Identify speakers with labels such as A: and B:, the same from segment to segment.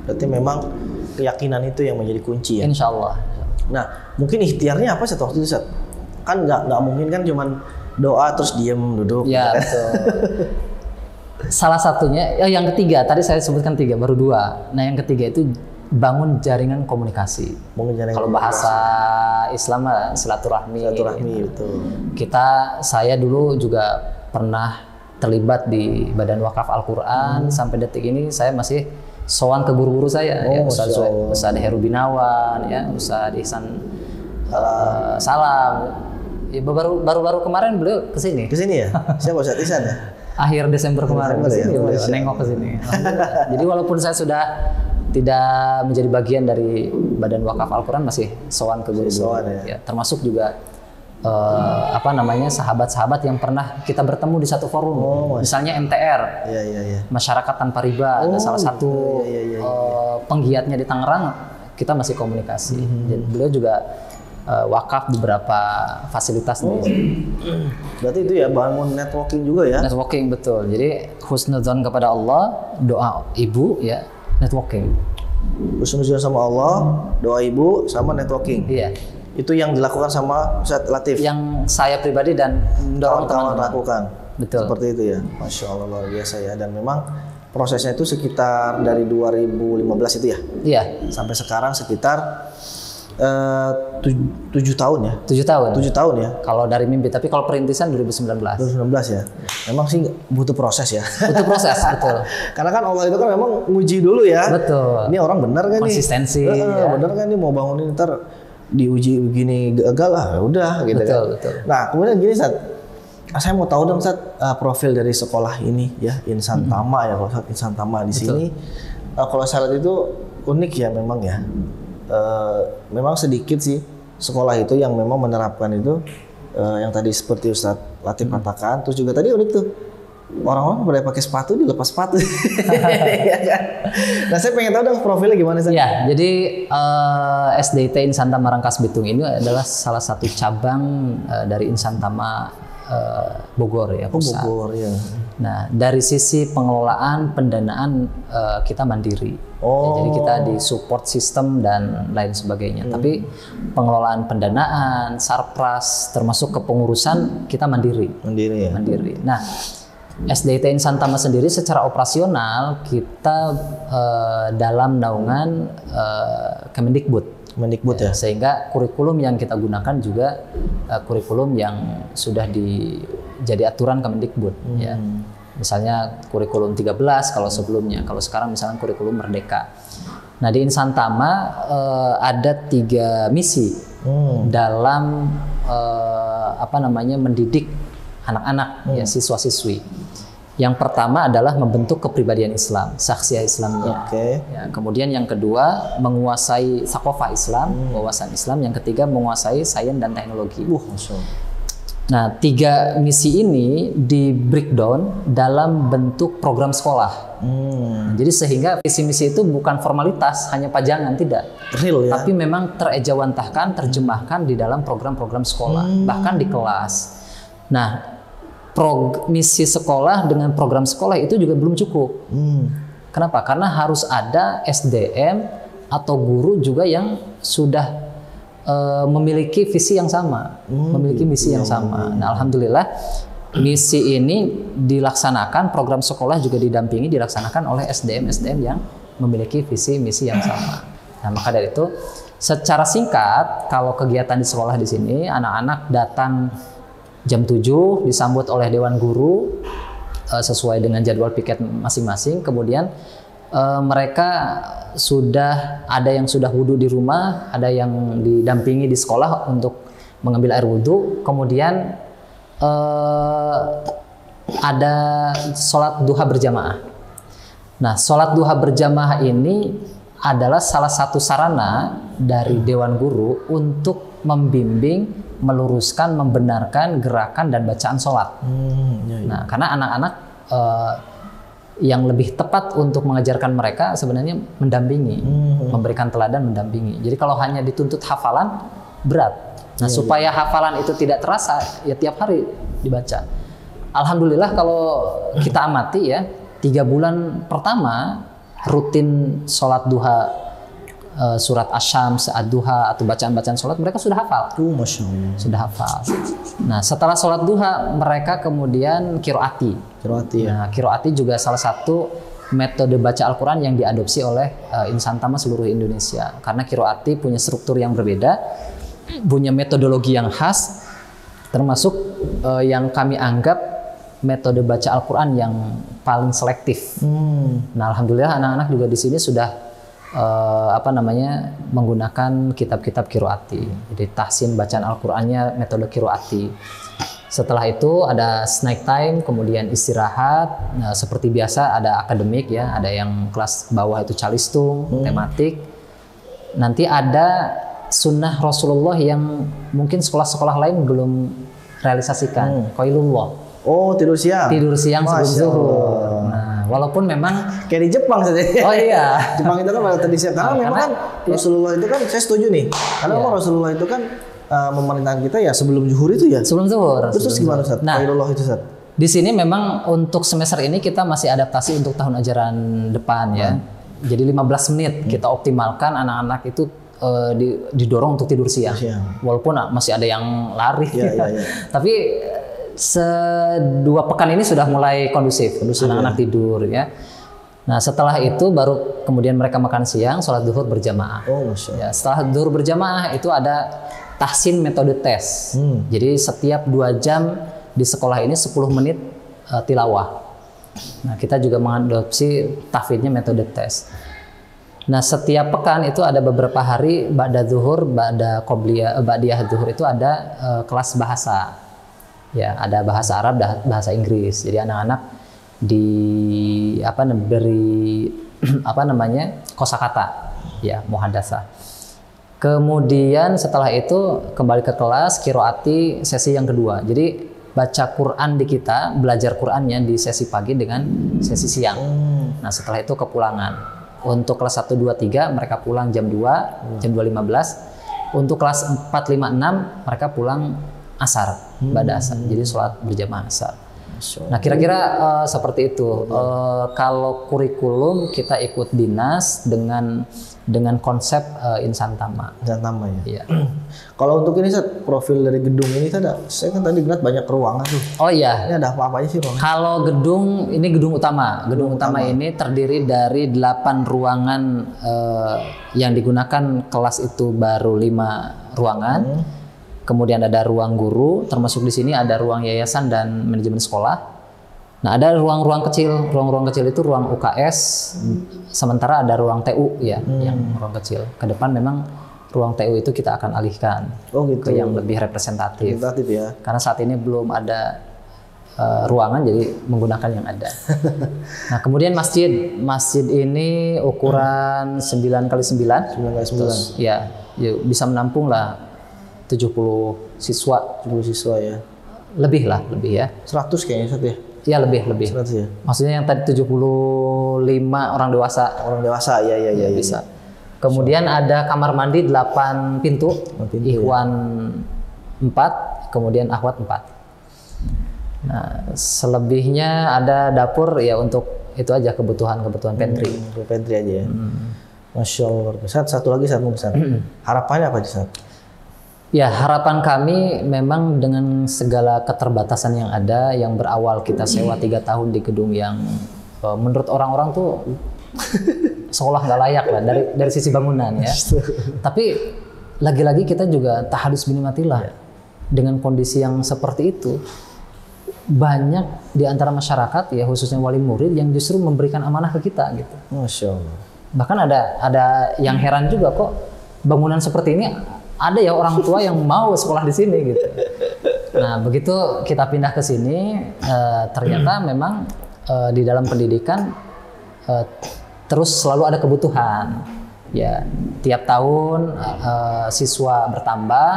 A: Berarti memang keyakinan itu yang menjadi kunci ya.
B: Insya Allah.
A: Nah, mungkin ikhtiarnya apa Ustaz waktu itu Ustaz? Kan nggak mungkin kan cuman doa terus diem duduk.
B: Ya,
A: gitu kan?
B: betul. Salah satunya, yang ketiga, tadi saya sebutkan 3, baru 2. Nah yang ketiga itu bangun jaringan komunikasi. Kalau bahasa Islam silaturahmi.
A: Silaturahmi, betul.
B: Saya dulu juga pernah terlibat di Badan Wakaf Al-Quran. Sampai detik ini saya masih sowan ke guru-guru saya, ya, Ustadz Heru Binawan, ya, Ustadz Ihsan Salam. Ya, baru kemarin beliau kesini.
A: Kesini ya? Siapa Ustadz Ihsan ya?
B: Akhir Desember kemarin kesini, nengok kesini. Jadi walaupun saya sudah tidak menjadi bagian dari Badan Wakaf Al-Quran, masih sowan ke guru-guru. Ya, termasuk juga sahabat-sahabat yang pernah kita bertemu di satu forum. Misalnya MTR, Masyarakat Tanpa Riba, ada salah satu penggiatnya di Tangerang, kita masih komunikasi. Jadi beliau juga wakaf beberapa fasilitas nih.
A: Berarti itu ya bangun networking juga ya?
B: Networking, betul. Jadi husnudzon kepada Allah, doa ibu, ya, networking.
A: Husnudzon sama Allah, doa ibu, sama networking.
B: Iya.
A: Itu yang dilakukan sama Ustadz Latif?
B: Yang saya pribadi dan mendorong teman-teman
A: lakukan.
B: Betul.
A: Seperti itu ya. Masya Allah, luar biasa ya. Dan memang prosesnya itu sekitar dari 2015 itu ya?
B: Iya.
A: Sampai sekarang sekitar 7 tahun ya?
B: 7 tahun.
A: 7 tahun ya?
B: Kalau dari mimpi, tapi kalau perintisan 2019.
A: 2019 ya? Memang sih butuh proses ya?
B: Butuh proses, betul.
A: Karena kan Allah itu kan memang nguji dulu ya?
B: Betul.
A: Ini orang benar kan nih?
B: Konsistensi. Ya.
A: Benar kan nih mau bangunin, ntar diuji begini gagal lah, udah gitu.
B: Betul,
A: kan?
B: Betul.
A: Nah kemudian gini Ustaz, saya mau tahu dong Ustaz, profil dari sekolah ini ya, Insan Tama ya, kalau Ustaz, Insan Tama di sini. Kalau saya lihat itu unik ya memang ya. Memang sedikit sih sekolah itu yang memang menerapkan itu yang tadi seperti Ustadz Latif katakan. Terus juga tadi unik tuh, orang-orang pada pakai sepatu dilepas sepatu. Ya kan? Nah saya pengen tahu dong profilnya gimana sih?
B: Ya, jadi SDIT Insan Tama Rangkas Bitung ini adalah salah satu cabang dari Insan Tama Bogor ya, pusat.
A: Bogor ya.
B: Nah dari sisi pengelolaan pendanaan kita mandiri. Ya, jadi kita di support sistem dan lain sebagainya. Tapi pengelolaan pendanaan, sarpras, termasuk kepengurusan kita mandiri. Mandiri ya. Mandiri. Nah SDIT Insan Tama sendiri secara operasional kita dalam naungan Kemendikbud. Kemendikbud ya. Sehingga kurikulum yang kita gunakan juga kurikulum yang sudah jadi aturan Kemendikbud. Ya. Misalnya kurikulum 13 kalau sebelumnya, kalau sekarang misalnya kurikulum Merdeka. Nah di Insan Tama ada 3 misi dalam mendidik anak-anak ya, siswa-siswi. Yang pertama adalah membentuk kepribadian Islam, syakhsiah Islamnya. Ya, kemudian yang kedua menguasai sakofah Islam, wawasan Islam. Yang ketiga menguasai sains dan teknologi. Nah 3 misi ini di breakdown dalam bentuk program sekolah. Jadi sehingga visi misi itu bukan formalitas, hanya pajangan, tidak. Real ya. Tapi memang terejawantahkan, terjemahkan di dalam program-program sekolah, bahkan di kelas. Nah misi sekolah dengan program sekolah itu juga belum cukup. Kenapa? Karena harus ada SDM atau guru juga yang sudah memiliki visi yang sama, memiliki misi yang sama. Nah, alhamdulillah misi ini dilaksanakan, program sekolah juga dilaksanakan oleh SDM yang memiliki visi misi yang sama. Nah, maka dari itu secara singkat kalau kegiatan di sekolah di sini anak-anak datang jam 7 disambut oleh dewan guru sesuai dengan jadwal piket masing-masing. Kemudian mereka ada yang sudah wudhu di rumah, ada yang didampingi di sekolah untuk mengambil air wudhu. Kemudian ada sholat duha berjamaah. Nah, sholat duha berjamaah ini adalah salah satu sarana dari dewan guru untuk membimbing, meluruskan, membenarkan gerakan dan bacaan sholat. Nah, karena anak-anak yang lebih tepat untuk mengajarkan mereka sebenarnya mendampingi, memberikan teladan, mendampingi. Jadi kalau hanya dituntut hafalan berat. Nah, supaya hafalan itu tidak terasa, ya tiap hari dibaca. Alhamdulillah kalau kita amati ya, 3 bulan pertama rutin sholat duha, surat Asy-Syams, ad-duha atau bacaan-bacaan sholat mereka sudah hafal.
A: Masya Allah.
B: Sudah hafal. Nah setelah sholat duha mereka kemudian kiroati. Nah kiroati juga salah satu metode baca Al-Quran yang diadopsi oleh Insan Tama seluruh Indonesia. Karena kiroati punya struktur yang berbeda, punya metodologi yang khas, termasuk yang kami anggap metode baca Al-Quran yang paling selektif. Nah, alhamdulillah anak-anak juga di sini sudah menggunakan kitab-kitab kiroati. Jadi tahsin bacaan Al-Qurannya metode kiroati. Setelah itu ada snack time, kemudian istirahat. Nah, seperti biasa ada akademik ya, ada yang kelas bawah itu calistung, tematik. Nanti ada sunnah Rasulullah yang mungkin sekolah-sekolah lain belum realisasikan. Qailullah.
A: Oh, tidur siang.
B: Tidur siang sebelum zuhur. Nah, walaupun memang
A: kayak di Jepang saja.
B: Oh iya.
A: Jepang itu kan pada tidur siang. Karena memang kan Rasulullah itu kan, saya setuju nih. Karena memang Rasulullah itu kan memerintahkan kita ya sebelum zuhur itu ya.
B: Sebelum zuhur.
A: Terus gimana Ustaz?
B: Nah,
A: Qailullah itu Ustaz.
B: Di sini memang untuk semester ini kita masih adaptasi untuk tahun ajaran depan ya. Jadi 15 menit kita optimalkan anak-anak itu didorong untuk tidur siang. Walaupun masih ada yang lari. Tapi 2 pekan ini sudah mulai kondusif anak-anak tidur ya. Nah setelah itu baru kemudian mereka makan siang, sholat zuhur berjamaah. Ya, setelah zuhur berjamaah itu ada tahsin metode tes. Jadi setiap 2 jam di sekolah ini 10 menit tilawah. Nah kita juga mengadopsi tahfidnya metode tes. Nah setiap pekan itu ada beberapa hari ba'da zuhur, ba'da qobliyah, ba'diyah zuhur itu ada kelas bahasa. Ya, ada bahasa Arab dan bahasa Inggris. Jadi anak-anak diberi kosakata, ya, muhadasah. Kemudian setelah itu kembali ke kelas kiroati sesi yang kedua. Jadi baca Quran di kita, belajar Qurannya di sesi pagi dengan sesi siang. Nah setelah itu kepulangan. Untuk kelas 1, 2, 3 mereka pulang jam 2, jam 2.15. Untuk kelas 4, 5, 6 mereka pulang asar, pada asar. Jadi sholat berjamaah asar. Nah kira-kira seperti itu. Kalau kurikulum kita ikut dinas dengan konsep Insan Tama.
A: Insan Tama ya.
B: Iya.
A: Kalau untuk ini profil dari gedung ini ada, saya kan tadi lihat banyak ruangan tuh.
B: Oh iya.
A: Ini ada apa-apa aja sih ruangan?
B: Kalau gedung ini gedung utama. Gedung utama ini terdiri dari 8 ruangan yang digunakan kelas itu baru 5 ruangan. Kemudian ada ruang guru, termasuk di sini ada ruang yayasan dan manajemen sekolah. Nah, ada ruang-ruang kecil. Ruang-ruang kecil itu ruang UKS, sementara ada ruang TU ya, yang ruang kecil. Ke depan memang ruang TU itu kita akan alihkan ke yang lebih representatif.
A: Ya.
B: Karena saat ini belum ada ruangan, jadi menggunakan yang ada. Nah, kemudian masjid ini ukuran 9x9.
A: 9x9.
B: Ya, bisa menampung lah 70 siswa ya. Lebih ya. 100
A: kayaknya Ustaz ya.
B: Ya lebih.
A: 100 ya.
B: Maksudnya yang tadi 75 orang dewasa.
A: Ya.
B: Bisa. Kemudian ada kamar mandi 8 pintu. Ikhwan 4, kemudian akhwat 4. Nah, selebihnya ada dapur ya untuk itu aja kebutuhan pantry.
A: Pantry aja ya. Masya Allah. Satu lagi harapannya apa Ustaz?
B: Ya, harapan kami memang dengan segala keterbatasan yang ada, yang berawal kita sewa 3 tahun di gedung yang menurut orang-orang tuh seolah nggak layak lah dari sisi bangunan ya. Tapi lagi-lagi kita juga tahadus binimatillah. Dengan kondisi yang seperti itu, banyak di antara masyarakat ya khususnya wali murid yang justru memberikan amanah ke kita gitu.
A: Masya Allah.
B: Bahkan ada yang heran juga kok bangunan seperti ini ada ya orang tua yang mau sekolah di sini gitu. Nah begitu kita pindah ke sini ternyata memang di dalam pendidikan terus selalu ada kebutuhan. Ya tiap tahun siswa bertambah,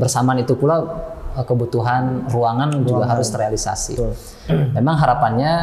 B: bersamaan itu pula kebutuhan ruangan juga harus terrealisasi. Memang harapannya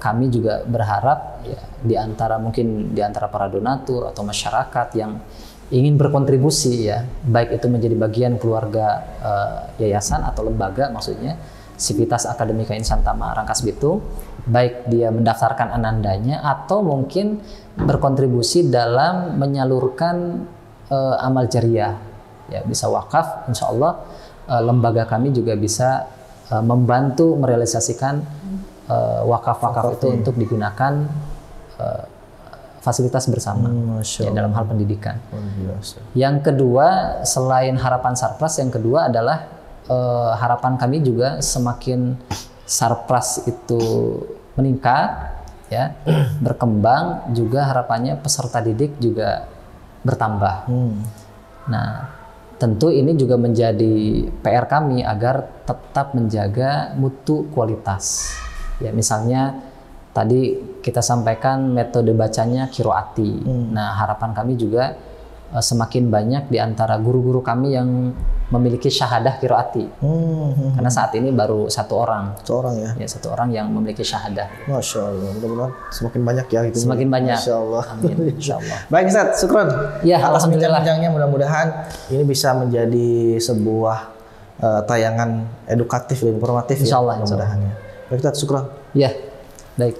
B: kami juga berharap ya, di antara para donatur atau masyarakat yang ingin berkontribusi ya, baik itu menjadi bagian keluarga yayasan atau lembaga maksudnya Sivitas Akademika Insan Tama Rangkas Bitung, baik dia mendaftarkan anandanya atau mungkin berkontribusi dalam menyalurkan amal jariah, ya bisa wakaf. Insya Allah lembaga kami juga bisa membantu merealisasikan wakaf-wakaf itu untuk digunakan fasilitas bersama ya, dalam hal pendidikan. Yang kedua, selain harapan Sarpras, yang kedua adalah harapan kami juga semakin Sarpras itu meningkat, ya, berkembang, juga harapannya peserta didik juga bertambah. Nah, tentu ini juga menjadi PR kami agar tetap menjaga mutu kualitas. Ya, misalnya tadi kita sampaikan metode bacanya qiraati. Nah, harapan kami juga semakin banyak di antara guru-guru kami yang memiliki syahadah qiraati. Karena saat ini baru satu orang. Ya, satu orang yang memiliki syahadah.
A: Masya Allah, mudah-mudahan semakin banyak ya. Gitu.
B: Semakin banyak.
A: Masya Allah.
B: Amin. Insya Allah.
A: Baik Ustaz, syukron.
B: Ya,
A: atas bincang-bincangnya, mudah-mudahan ini bisa menjadi sebuah tayangan edukatif dan informatif.
B: Insya Allah.
A: Mudah-mudahan ya. Baik Ustaz, syukron.
B: Ya, baik.